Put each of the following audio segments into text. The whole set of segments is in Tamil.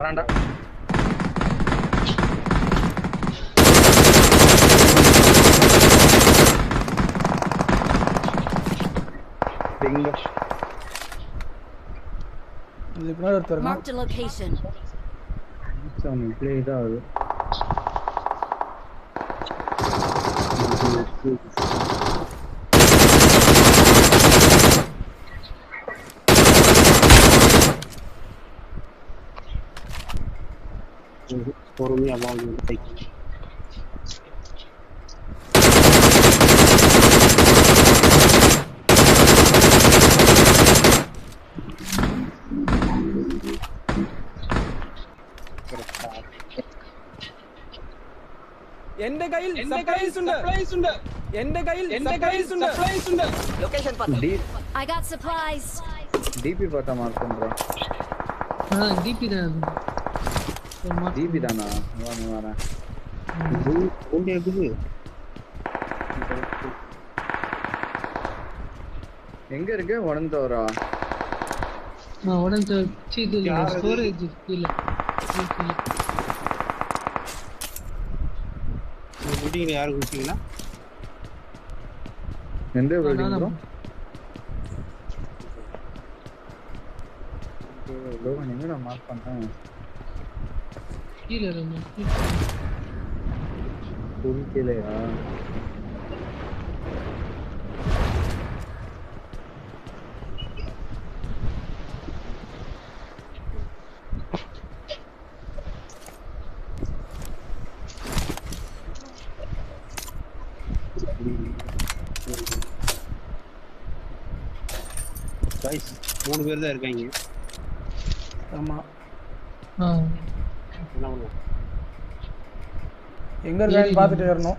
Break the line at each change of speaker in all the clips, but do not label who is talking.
வரான்டா. பிங்க
இது பின்னாடி ஒருத்தர்
Marked a location.
சாமி ப்ளே இதாகுது.
பொறுமையா வாங்க.
എന്റെ കയ്യിൽ സപ്ലൈസ് ഉണ്ട് എന്റെ കയ്യിൽ സപ്ലൈസ് ഉണ്ട് ലൊക്കേഷൻ പത്ത്
I got supplies.
டிபி பார்த்தா மார்க் பண்றேன்.
டிபி தான்
டிபி தானா? வரேன்.
ஓடி இருக்குது.
எங்க இருக்கு? உடந்தவரா?
உடஞ்ச இது ஸ்டோரேஜ் இல்ல.
மீட்டிங்ல யாரு கூப்பிட்டீங்களா?
எந்த பில்டிங் ப்ரோ? லோகன் எங்க நான் மார்க் பண்றேன்.
கீழ இருந்து
கீழயா?
गाइस 3 பேர் தான் இருக்காங்க.
ஆமா.
என்ன பண்ணுவோம்?
எங்க இருக்கான்னு பார்த்துட்டு வரணும்.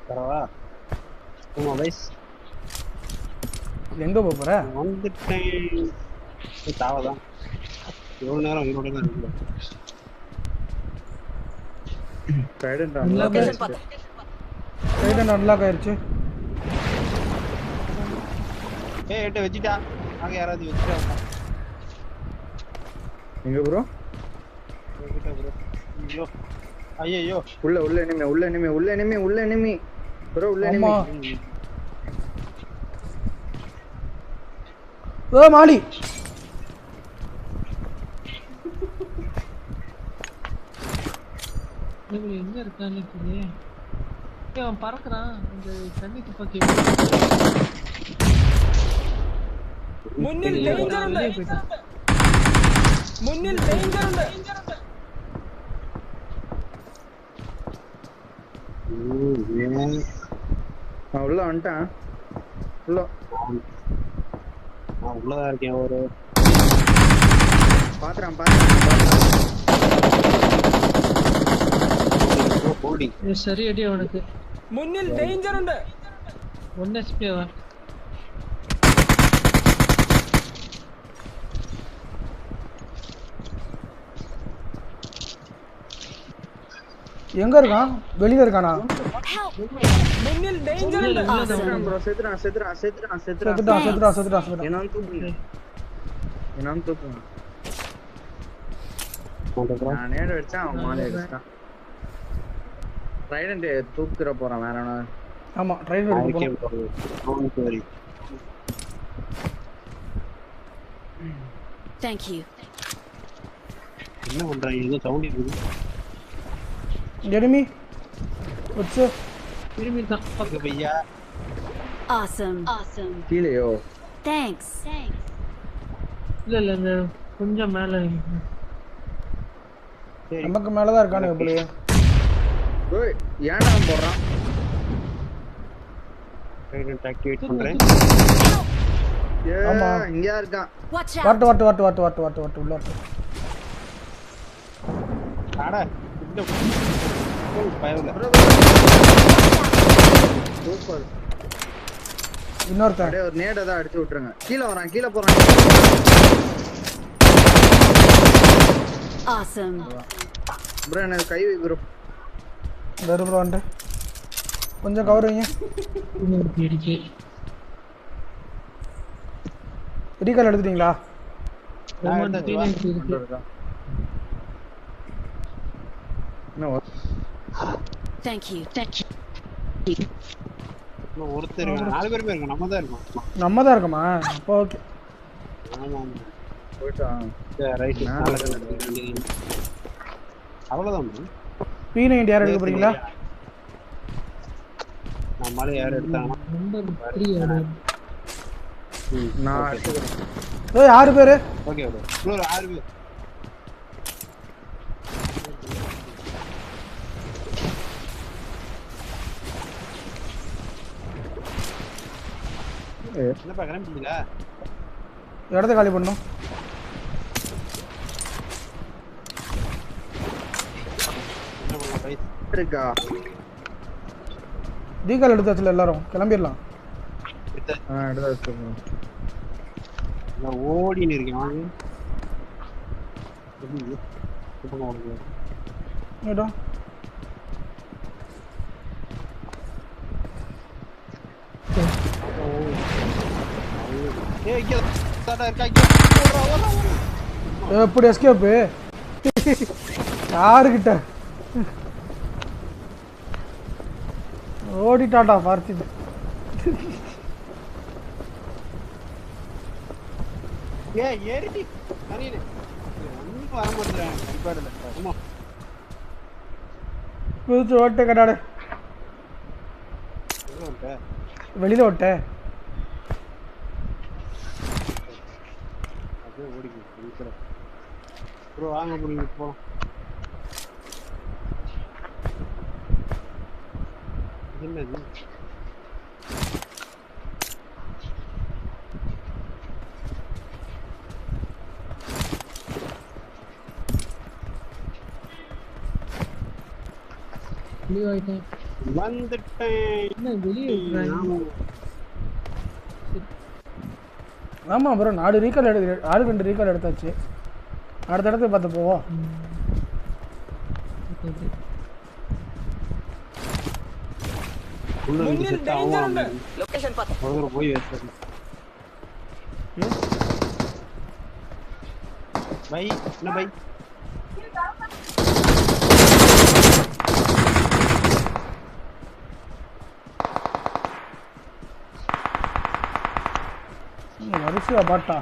பரவா. ஆமா गाइस.
எங்க போற?
வந்துட்டேன். தாவதான். எவ்வளவு நேரம் உயிரோட தான் இருக்கு.
ட்ரைடன்ட்
Location பத்து.
ரைட் அன்லாக் ஆயிருச்சு.
ஏய் எட்ட வெச்சிட்டா. அங்க யாராவது வெச்சிட்டா.
எங்க ப்ரோ?
வெச்சிட்டா ப்ரோ. ஐயோ ஐயோ
உள்ள எனிமி ப்ரோ உள்ள எனிமி.
ஓ மாலி.
இவங்க எங்க இருக்கான்னு தெரியல. அவன் பறக்குறான் இந்த தண்ணி துப்பாக்கி.
മുന്നിൽ ഡേഞ്ചർ ഉണ്ട് മുന്നിൽ ഡേഞ്ചർ ഉണ്ട്
நான் உள்ள வந்துட்டேன். உள்ள
நான் உள்ளதா இருக்கேன். ஒரு
பாத்துறேன்.
போடி
சரி அடி அவனுக்கு.
മുന്നിൽ ഡേഞ്ചർ ഉണ്ട്
1 HP அவன்.
எங்க இருக்கான்? வெளியில இருக்கானா?
മുന്നിൽ ഡേഞ്ചർ ഉണ്ട്
ப்ரோ செத்துறான்.
செத்துட்டான்.
என்னன்னு தூக்குங்க. நான் நேர வச்சா அவன் மாலை அடிச்சான். ட்ரைடன்ட் தூக்குற போறான் வேற என்ன?
ஆமா, ட்ரைன் எடுக்க போறோம்.
சரி
Thank you.
என்ன பண்றாங்க? ஏதோ சவுண்ட் இருக்குது.
எனிமி வச்சு
திரும்பி தான்
பக்க பையா.
Awesome.
கீழேயோ?
Thanks.
இல்ல இந்த கொஞ்சம் மேல
நமக்கு மேலதான் இருக்கானே எப்படியே.
ஓய் ஏன்டா போறான்?
ட்ரைடன்ட் ஆக்டிவேட் பண்றேன்.
ஆமா.
இங்க இருக்கான்.
Watch out.
வாட்டு உள்ள வாட்டு.
அட இந்த பயவுல
சூப்பர்.
இன்னொருத்தன்.
அப்படியே ஒரு நேட தான் அடிச்சு விட்டுருங்க. கீழ போறான்.
Awesome.
ப்ரோ எனக்கு கை வை ப்ரோ.
ப்ரோ வந்து கொஞ்சம் கவர் வைங்க.
இடிச்சு
ரீகால் எடுத்துட்டீங்களா?
இருக்கு.
Thank you.
இன்னும் ஒருத்தர் இருக்காங்க. 4 பேருமே இருக்கோம். நம்ம தான் இருக்கோம்.
நம்ம தான் இருக்கோமா? அப்போ ஓகே.
ஆமா ஆமா.
போயிட்டான்.
ரைட். அவ்வளவுதான்.
P9 யார் எடுக்க போறீங்களா?
நம்மளே யார் எடுத்தாங்கன்னா
நம்பர் 3 யாரு?
நான்
ஏய் 6 பேர்.
Okay okay. இன்னொரு 6 பேர். என்னப்பா கிளம்பிட்டீங்களா?
இடத்த காலி பண்ணணும்.
என்ன பண்ணலாம் பை?
இருக்கா?
ரீகால் எடுத்தாச்சுல எல்லாரும் கிளம்பிடலாம்.
எடுத்து வச்சுக்கோங்க.
நான் ஓடின்னு இருக்கேன். வாங்க. எப்படி ஓடுங்க?
ஏடா
ஏய் இங்க தாடா இருக்கா இங்க.
எப்படி எஸ்கேப்? யாருக்கிட்ட ஓடிட்டாடா பார்த்திட்டு.
ஏய் ஏறிடி. அரியனே. ஒண்ணும் வர மாட்டேறான். கண்டிப்பாடல. சும்மா.
குதிச்சு ஓட்ட கடாடு.
எங்க வந்த?
வெளியில ஓட்ட.
அப்படியே ஓடிக்கு. ப்ரோ வாங்க ப்ரோ போலாம். என்னது?
வெளியே ஆயிட்டேன்.
வந்துட்டேன்.
என்ன வெளியே இருக்கிறாங்க?
ஆமா ப்ரோ 4 ரீகால் 2 ரீகால் எடுத்தாச்சு. அடுத்த இடத்துக்கு பார்த்து போவோம்.
முன்னில் danger ഉണ്ട്. Location பார்த்து.
ஒரு போய் வெச்சு. பை என்ன பை?
வரிசையா பாட்டா.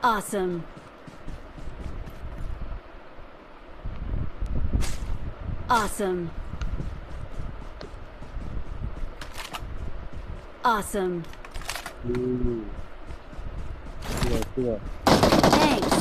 Awesome. Awesome. Awesome.
Yeah.
Thanks.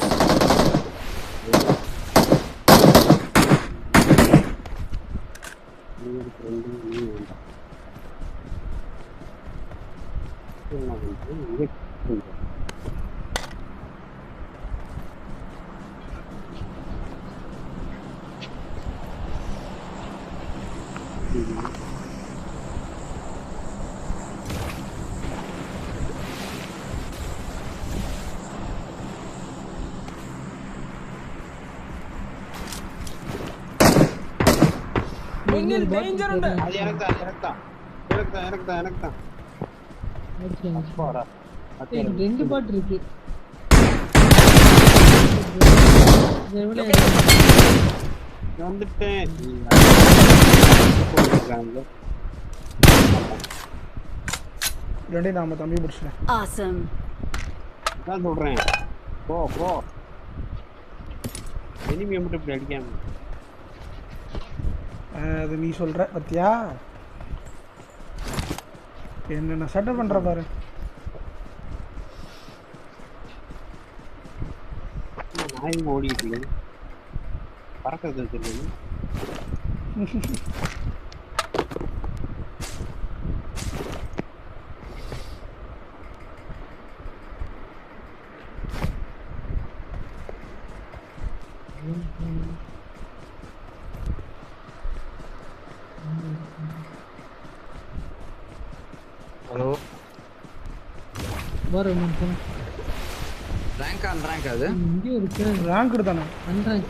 முன்னில் danger ഉണ്ട്.
அது எனக்கு தான். போடா.
ஏய், 2 பாட் இருக்கு.
வந்துட்டேன்.
ரெண்டே நாம தம்பி பிடிச்சிட்டேன்.
Awesome.
நான் சொல்றேன். போ. எனிமி மட்டும் இப்படி அடிக்காம.
அது நீ சொல்ற பத்தியா? என்ன செட்டப் பண்ற பாரு.
நாய் ஓடிட்டு இருக்கு. பறக்கிறது தெரியும்.
ஹலோ
வர
ரேங்க் அது
இங்கே இருக்கு.
ரேங்க் தானே.
அன்றாங்க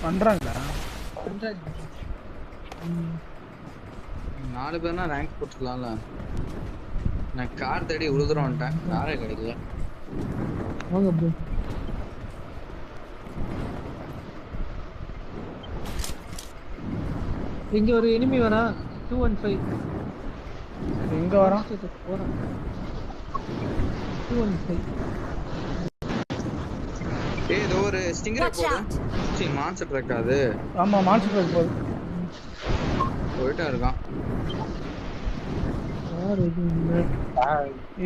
பண்றாங்களா?
நாலு பேர்னா ரேங்க் போட்டுக்கலாம்ல. நான் கார் தேடி உழுதுறோம் வந்துட்டேன், காரே கிடைக்கல.
வாங்க ப்ரோ. இங்க ஒரு எனிமி வரா 215.
எங்க வரான்?
போறான் 215.
ஏய் இது ஒரு ஸ்டிங்கர்
Watch
போடு.
out.
சி மான்ஸ்டர் இருக்காது.
ஆமா மான்ஸ்டர் ட்ரக் போகுது.
போயிட்டா இருக்கான்.
யார் இது?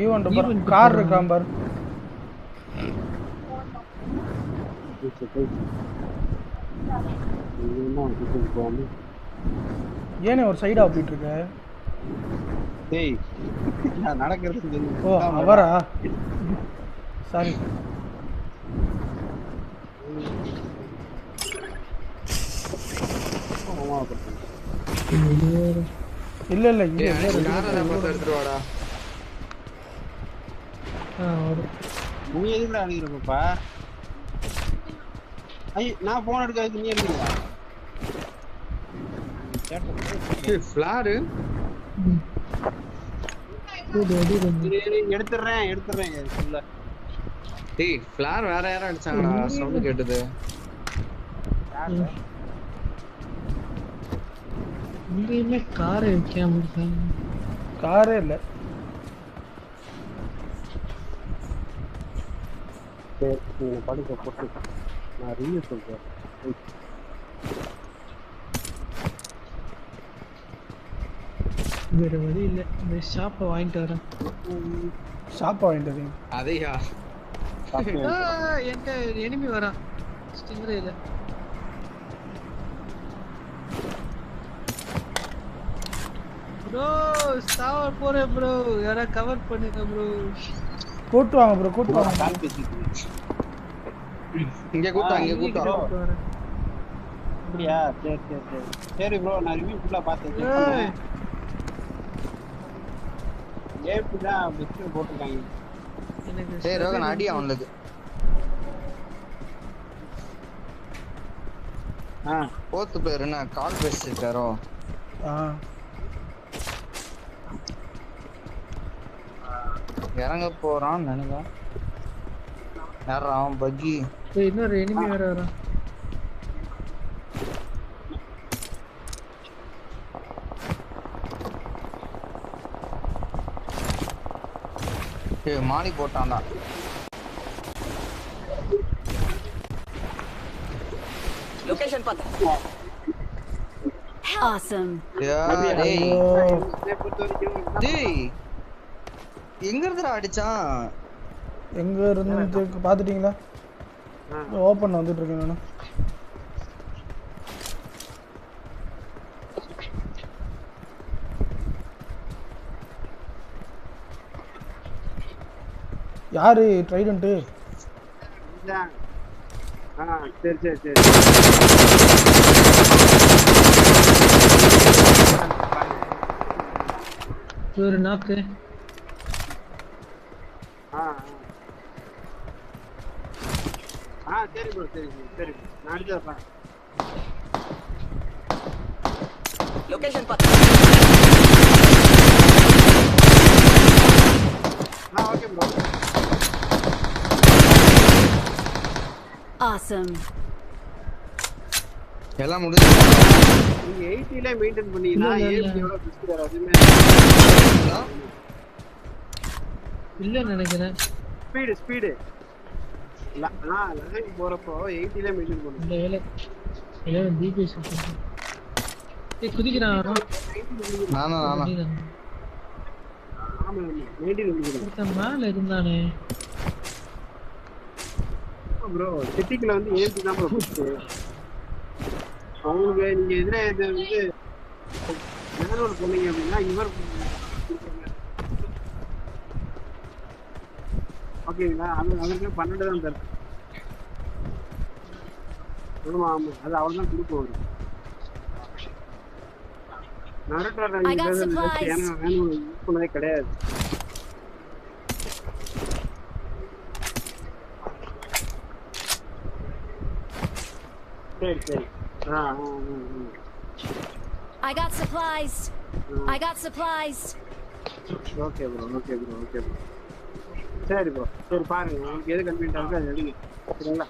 ஈவென்ட் பாரு, கார் இருக்கான் பாரு. ஏனே ஒரு சைடா போயிட்டு இருக்க?
டேய் நான் நடக்கிறது
ஓ அவரா? சாரி. இல்ல இல்ல இங்க
ஏய் காரை பார்த்து எடுத்துட்டு வாடா.
நீ எதுக்குடா அடிக்கிறப்பா? ஐய் நான் போன் எடுக்காதே நீ எடுக்கறியா?
ஏய் ஃப்ளார்
எடுத்துறேன் சொல்ல.
டேய் ஃப்ளார் வேற யாரோ அடிச்சாங்கடா, சவுண்ட் கேட்டது.
இங்கேயுமே காரை வைக்காம இருக்காங்க.
காரே இல்ல.
சரி நீங்க படிக்க போட்டு நான் ரிவ்யூ சொல்றேன்.
வேற வழி இல்ல, இந்த ஷாப்பை வாங்கிட்டு வரேன்.
ஷாப்பா வாங்கிட்டு வரீங்க?
அதையா?
என்கிட்ட எனிமி வரான் ஸ்டிங்கரேல. ப்ரோ சாவ போறேன் ப்ரோ, யாரா கவர் பண்ணுங்க ப்ரோ.
கூட்டு வாங்க ப்ரோ, கூட்டு வாங்க.
கால் பேசிட்டு
இங்க கூட்டா, இங்க கூட்டா.
அப்படியா? சரி சரி சரி சரி ப்ரோ, நான் ரிவ்யூ ஃபுல்லா பார்த்தேன். ஏபி தான் பெஸ்ட் போட்டுருக்காங்க.
டேய் ரோகன் அடி அவனுக்கு. போத்து பேர் என்ன கால் பேசிட்டாரோ? இறங்க போறான்னு நினைக்கிறேன். யாரா அவன்? பக்கி.
இன்னொரு எனிமி வேற வரான்.
ஏய் மாலி போட்டான்டா.
லொகேஷன் பாத்து.
Awesome.
டேய் எங்க இருந்துடா அடிச்சான்?
எங்க இருந்து பாத்துட்டீங்களா? ஓபன் வந்துட்டு இருக்கேன் நானு. யாரு ட்ரைடன்ட்?
சரி சரி சரி
ஒரு நாக்கு.
சரி ப்ரோ சரி சரி நான் அடிச்சேன்.
லொகேஷன் பாத்து.
Okay bro.
Awesome.
எல்லாம் முடிஞ்சு.
நீங்க 80 ல மெயின்टेन பண்ணீங்கன்னா ஏபியோட பெஸ்ட் வேற அதுமே
இல்ல நினைக்கிறேன்.
ஸ்பீடு லெவல் போறப்போ 80 ல மெயின்टेन பண்ணு.
இந்த வேலை எல்லாம் டிபிஎஸ். ஏய் குதிக்கிறான்.
நானா
ஆமா மெயின்टेन பண்ணிக்கிறேன்.
ஒருத்தன் மேல இருந்தானே
ப்ரோ. செட்டிக்ல வந்து ஏபி தான் ப்ரோ பெஸ்ட். அவங்க நீங்க எதிரே இது வந்து மேனுவல் பண்ணீங்க அப்படின்னா இவர் ஓகேங்களா? அவருக்கு 12 தான் தரும். ஆமா அது அவள் தான் கொடுப்போம். நரட்டர் ஏன்னா மேனுவல் யூஸ் பண்ணதே கிடையாது. சரி சரி.
I got supplies. I got supplies.
Okay bro okay bro okay bro. சரி ப்ரோ சரி பாருங்க உங்களுக்கு எது கன்வீனியன்ட் இருக்கோ அது எடுங்க சரிங்களா.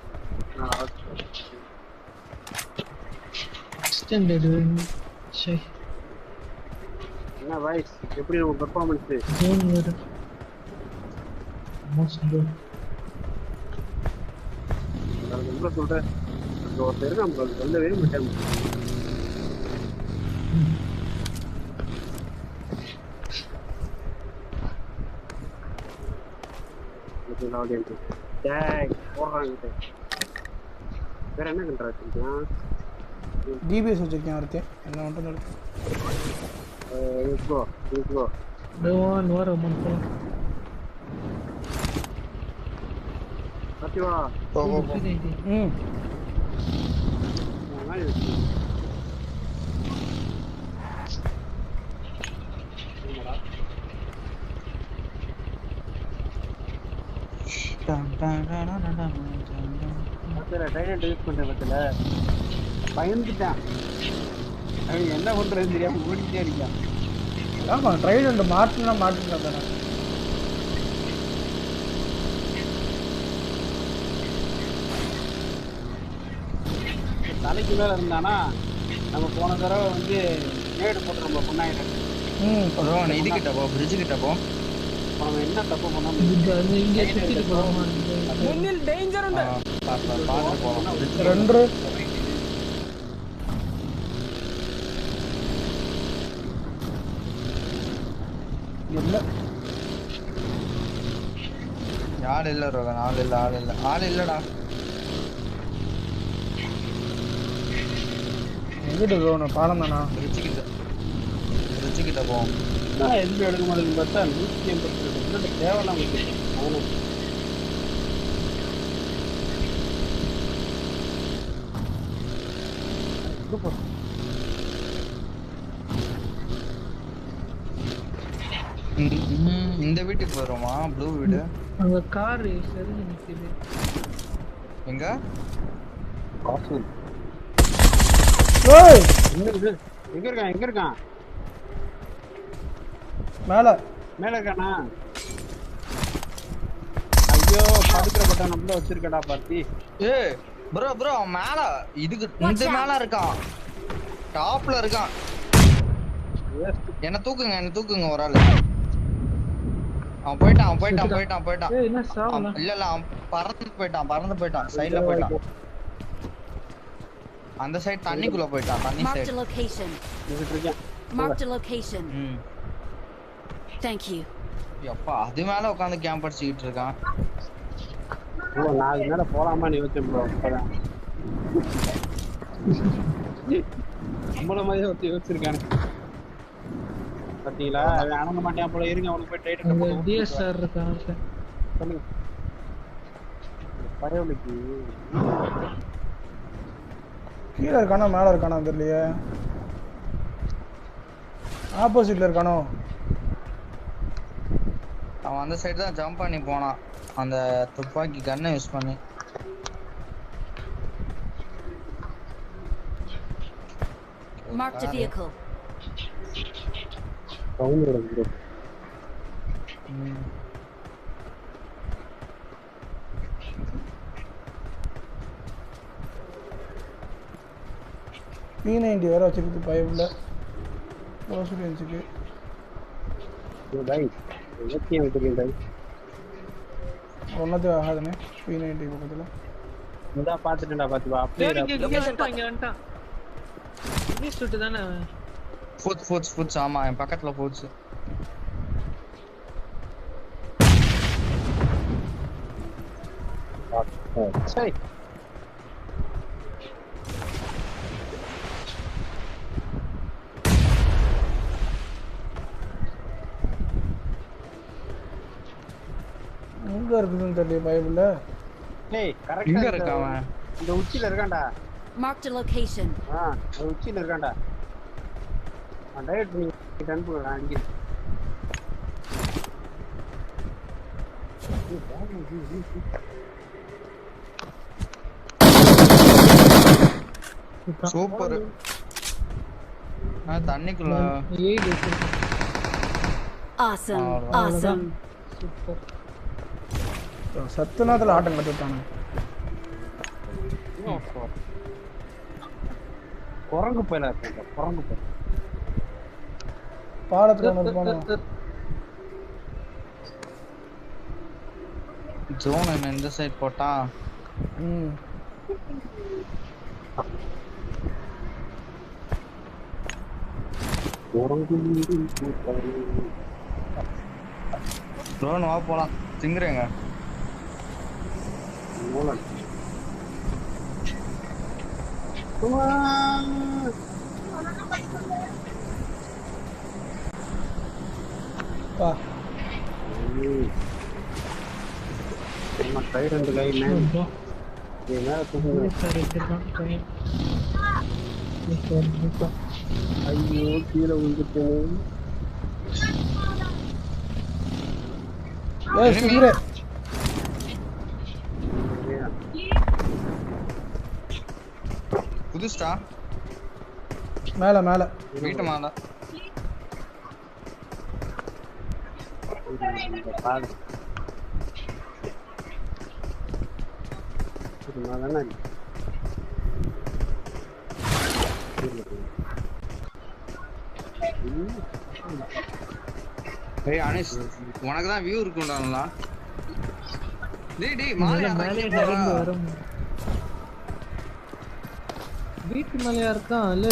எக்ஸ்டெண்டட் சரி
என்ன வாய்ஸ் எப்படி உங்க பெர்ஃபார்மன்ஸ்?
ஜோன் வர மோஸ்ட் ஜோன்
நான் ரொம்ப சொல்றேன் அந்த ஒருத்தர் இருக்கான் ப்ரோ சொல்லவே மாட்டேன். போடுறாங்க வேற என்ன கண்ட்ரா வச்சிருக்கேன்?
டிபிஎஸ் வச்சிருக்கேன் ஒருத்தன் என்ன மட்டும் இருக்கு.
இப்போ இப்போ
டோன் வர மொத்த
சத்தியவா
ம்
டைனட் யூஸ் பண்ற பத்தில பயந்துட்டான். அவன் என்ன பண்றதுன்னு தெரியாம ஓடிக்கிட்டே இருக்கான்.
ஆமாம் ட்ரைடண்ட் மாட்டினா மாட்டினா தானே.
தலைக்கு மேல இருந்தானா நம்ம போன தடவை வந்து மேடு போட்டுருப்போம் பொண்ணாயிரம்.
இதுகிட்ட போ பிரிட்ஜு கிட்ட போ.
அவன் என்ன தப்பு பண்ணாம
இங்கே சுத்திட்டு போறோமா?
മുന്നിൽ ഡേഞ്ചർ ഉണ്ട്.
ரெண்டு இல்லை
ஆள் இல்ல ரோகன் ஆள் இல்ல ஆள் இல்ல ஆள் இல்லடா.
எங்கிட்ட போகணும் பாலம் தானா?
பிரிட்ஜு கிட்ட போ.
நான் எதுவும் எடுக்க மாட்டேங்குது பார்த்தா 182 தேவையில்லாம வச்சிருக்கேன். அவனும்
இந்த வீட்டுக்கு போறோமா? ப்ளூ வீடு
அங்க கார் சரி நிக்குது.
எங்க?
ஏய்
எங்க இருக்கான் எங்க இருக்கான்?
மேலே
மேல இருக்கானா? ஐயோ படுக்கிற பட்டம் நம்மள வச்சிருக்கடா பார்த்தி.
ஏய் ப்ரோ ப்ரோ மேல இதுக்கு இந்த மேல இருக்கான். டாப்ல இருக்கான். என்ன தூக்குங்க ஒரு ஆளு. அவன் போயிட்டான்.
ஏய் என்ன சாவல?
இல்ல அவன் பறந்து போயிட்டான் சைடுல போயிட்டான். அந்த சைடு தண்ணிக்குள்ள போயிட்டான். தண்ணி
Marked a
சைடு.
location.
இருக்கேன்.
Marked a location. Thank you.
அப்பா அது மேல உட்கார்ந்து கேம்ப் அடிச்சிட்டு இருக்கான்.
ஓ நான் அது மேல போலாமா நீ வச்சேன் ப்ரோ. அப்பதான் நம்மள மாதிரி ஒருத்தி யோசிச்சிருக்கானு பாத்தீங்களா? அவன் அணங்க மாட்டான் போல. இருங்க அவனுக்கு போய் டைட்
அங்க டிஎஸ்ஆர் இருக்கான்.
சொல்லுங்க பரவலுக்கு
கீழே இருக்கானோ மேலே இருக்கானோ தெரியலையே. ஆப்போசிட்ல இருக்கானோ?
அவன் அந்த சைடு தான் ஜம்ப் பண்ணி போனான். அந்த துப்பாக்கி கன்னை யூஸ் பண்ணி.
Marked a vehicle.
சவுண்ட் வருது ப்ரோ.
P90 வேற வச்சிருக்கு பயப்புல. ரோசுடியன்ஸுக்கு
பாய் எவ்வளோ வந்துருக்கேன் பாய்.
ஒன்னது ஆகாதுனே P90 பக்கத்துல.
இந்தா பாத்துட்டேன்டா பாத்து வா. அப்படியே
இங்க வந்துட்டான். நீ சுட்டு தானே
ஃபுட்ஸ் ஆமா என் பக்கத்துல ஃபுட்ஸ்.
சரி
எங்க இருக்குதுன்னு தெரியல பயப்புல.
டேய் கரெக்ட்டா
எங்க இருக்கான் அவன்?
இந்த உச்சில இருக்கான்டா.
Marked a location.
அந்த உச்சில இருக்கான்டா. நான் டைரக்ட் பண்ணி டன் பண்ணறேன் அங்க.
சூப்பர். தண்ணிக்குள்ள
Awesome. Awesome.
சூப்பர்.
சத்துனாத்துல ஆட்டம் கட்டுட்டானு.
குரங்கு பையனா இருக்காங்க. குரங்கு பையன்.
பாலத்துல ஒன்று போனோம்.
ஜோன் என்ன இந்த சைடு போட்டா ட்ரோன் வா போலாம். சிங்கறேங்க
வா.
நம்ம கை ரெண்டு கை மேல ஐயோ கீழே விழுந்துட்டேன்.
ஏய் சிங்கரே
புதுஸ்டா
மேல மேல
வீட்டு மேல
பாடு தானே
ஏய் அனிஷ் உனக்கு தான் வியூ இருக்கும்டாங்களா? டேய் மாலையா
மேலே நடந்து வரும். வீட்டு மேலயா இருக்கான் இல்ல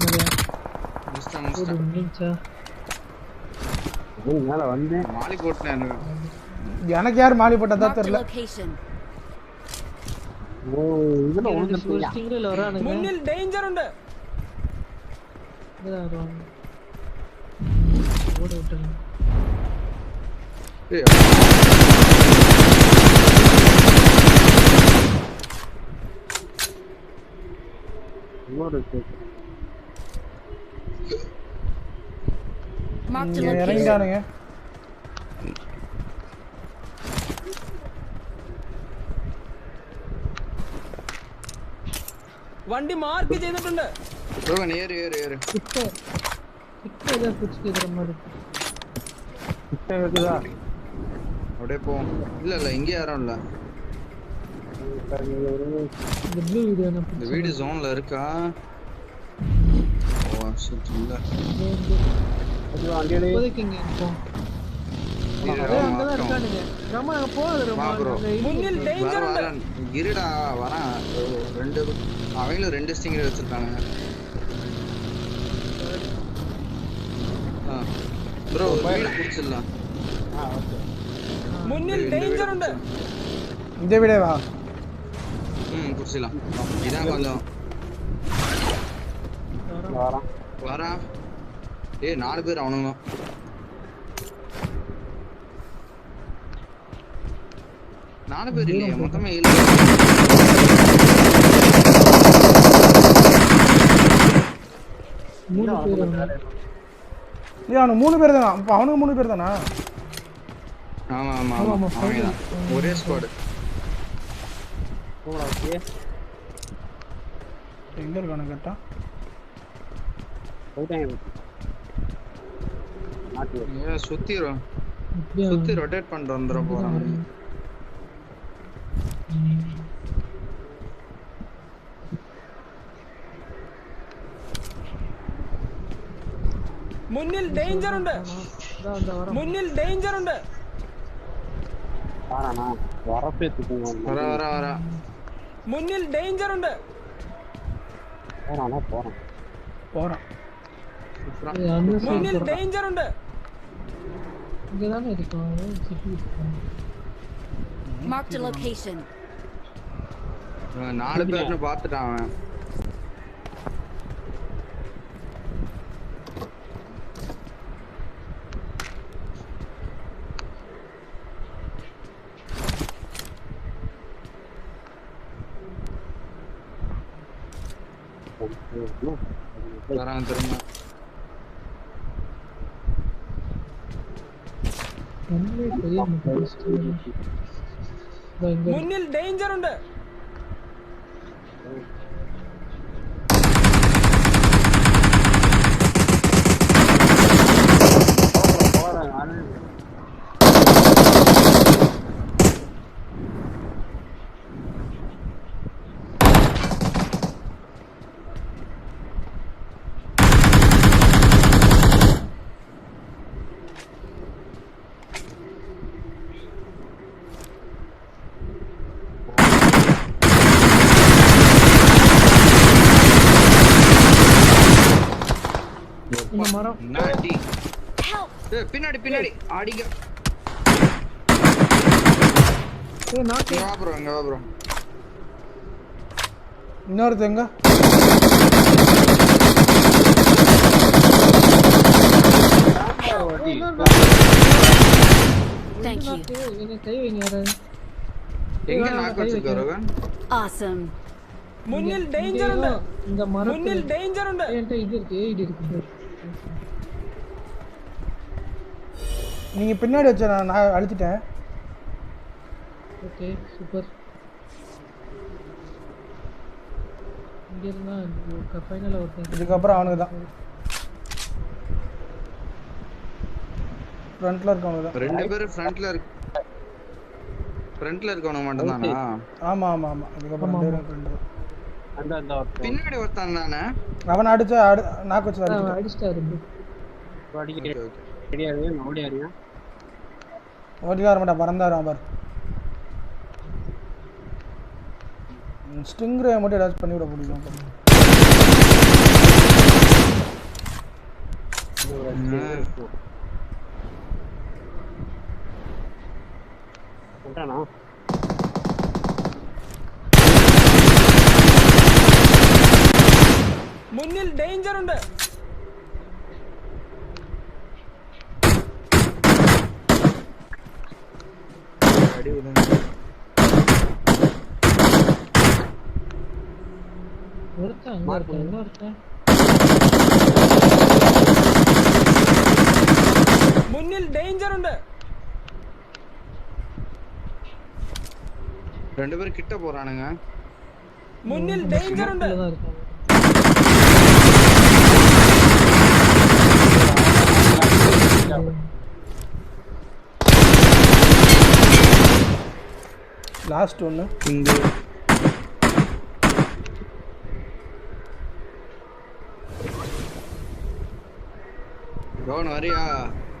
மேலயா? முடிஞ்சா
மேல வந்தேன்.
மாலி போட்டேன்.
எனக்கு யார் மாலி போட்டதா
Marked a
தெரியல.
location.
ஓ இதுல விழுந்துட்டீங்க.
ஸ்டிங்கர்ல வரானுங்க.
முன்னில் டேஞ்சர் ഉണ്ട്.
இதா வராங்க. ஓட விட்டுங்க.
ஏய்
Marked a location.
இறங்கிட்டானுங்க.
വണ്ടി മാർക്ക് ചെയ്തിട്ടുണ്ട്.
ரோகன் ஏறு ஏறு ஏறு.
கிட்ட ஏதோ குச்சிக்கிற மாதிரி.
கிட்ட இருக்குதா?
அப்படியே போ. இல்ல இல்ல இங்க யாரும் இல்ல.
இந்த ப்ளூ வீடியோ என்ன
இந்த வீடு ஜோன்ல இருக்கா? ஓ ஷிட் இல்ல.
அது வண்டியிலே
இப்போதைக்கு இங்க இருக்கோம். அங்கதான் இருக்கானுங்க. நம்ம அங்க போகாத
வா bro.
മുന്നിൽ ഡേഞ്ചർ ഉണ്ട്.
இருடா வரேன். ரெண்டு அவங்களும் ரெண்டு ஸ்டிங்கர் வச்சிருக்காங்க. ப்ரோ வீடு புடிச்சிடலாம்.
മുന്നിൽ ഡേഞ്ചർ ഉണ്ട്.
இந்த வீடே வா.
புடிச்சிடலாம். இதான் கொஞ்சம் வரா. ஏய் 4 பேர் அவனுங்க. நாலு பேர் இல்லையா மொத்தமே 7
மூணு பேர்.
ஏய் அவனுக்கு 3 பேர் தானா? அப்ப அவனுக்கு 3 பேர் தானா?
ஆமா ஆமா ஆமா அவங்கதான் ஒரே ஸ்குவாட்.
ஓகே
எங்க இருக்கானு கேட்டா
போய்ட்டாங்க. மாட்டி
ஏ சுத்தி ரொட்டேட் பண்ணிட்டு வந்துற போறாங்க.
മുന്നിൽ ഡേഞ്ചർ ഉണ്ട്. മുന്നിൽ ഡേഞ്ചർ ഉണ്ട്.
ஆனா வரப்பேத்துக்குங்க.
வர வர வர.
മുന്നിൽ ഡേഞ്ചർ ഉണ്ട്.
போறானா போறான்.
போறான்.
മുന്നിൽ ഡേഞ്ചർ ഉണ്ട്.
இங்க தானே இருக்கோம். City
Marked a location.
4 பேர்னு பார்த்துட்டான் அவன். வரான் திரும்ப.
മുന്നിൽ ഡേഞ്ചർ ഉണ്ട്.
அந்த மரம்.
நாடி
Help!
பின்னாடி பின்னாடி ஆடிங்க.
ஏய் நாக்கு.
இங்க வா ப்ரோ.
இன்னொருத்த எங்க
Thank you.
என்ன கை வைங்க யாரு?
எங்க நாக்கு வச்சிருக்காரு?
Awesome.
முன்னில் டேஞ்சர் ഉണ്ട്.
இந்த மரத்துல
முன்னில் டேஞ்சர் ഉണ്ട്.
என்கிட்ட இது இருக்கு, ஏய்ட் இருக்கு.
நீங்க பின்னாடி வச்ச நான் அழுத்திட்டேன்.
Okay super. இங்க இருந்தா ஃபைனலா ஒருத்தன்.
இதுக்கப்புறம் அவனுக்கு தான் ஃப்ரண்ட்ல இருக்கவனுக்கு தான்.
ரெண்டு பேரும் ஃப்ரண்ட்ல இருக்கவனுக்கு மட்டும் தானா?
ஆமா ஆமா ஆமா இதுக்கப்புறம் ரெண்டு பேரும் ஃப்ரண்ட் தான்.
அந்த
பின்னாடி ஒருத்தன் தானே?
அவனை அடிச்சு நாக்கு வச்சு அடிச்சு
அடிச்சிட்டாரு bro.
அடிக்க ரெடியாரியா ஓடியாரியா
ஓடிக்கார மாட்டா பறந்தாரு பார். ஸ்டிங்ரே மட்டும் ஏதாச்சும் பண்ணி விட முடியும்.
கொண்டானா
മുന്നിൽ ഡേഞ്ചർ ഉണ്ട്.
அடி விடுங்க.
ஒருத்தன் அங்க இருக்கான், இன்னொருத்தன்.
മുന്നിൽ ഡേഞ്ചർ ഉണ്ട്.
ரெண்டு பேரும் கிட்ட போறானுங்க.
മുന്നിൽ ഡേഞ്ചർ ഉണ്ട്.
உள்ள தான் இருக்கான்.
லாஸ்ட் ஒன்று
இங்க கவனம் வரியா?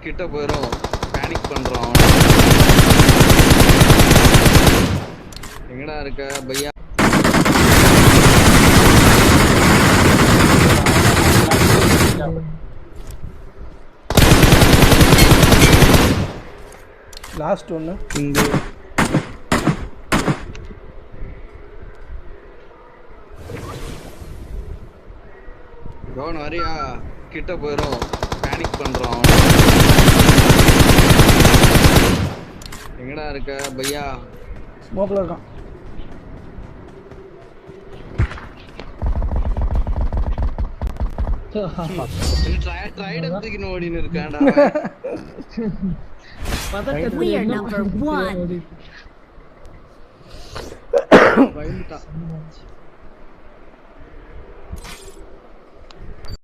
கிட்ட போயிரும். பேனிக் பண்றோம். எங்கடா இருக்க பையா?
லாஸ்ட் ஒன்று
இங்க கவனம் வரியா? கிட்ட போயிரும். பேனிக் பண்றோம். எங்கடா இருக்க பையா?
ஸ்மோக்கில் இருக்கான்.
ட்ரைடன் தூக்கின்னு ஓடின்னு இருக்கான்டா.
We are number 1.
பயந்துட்டான்.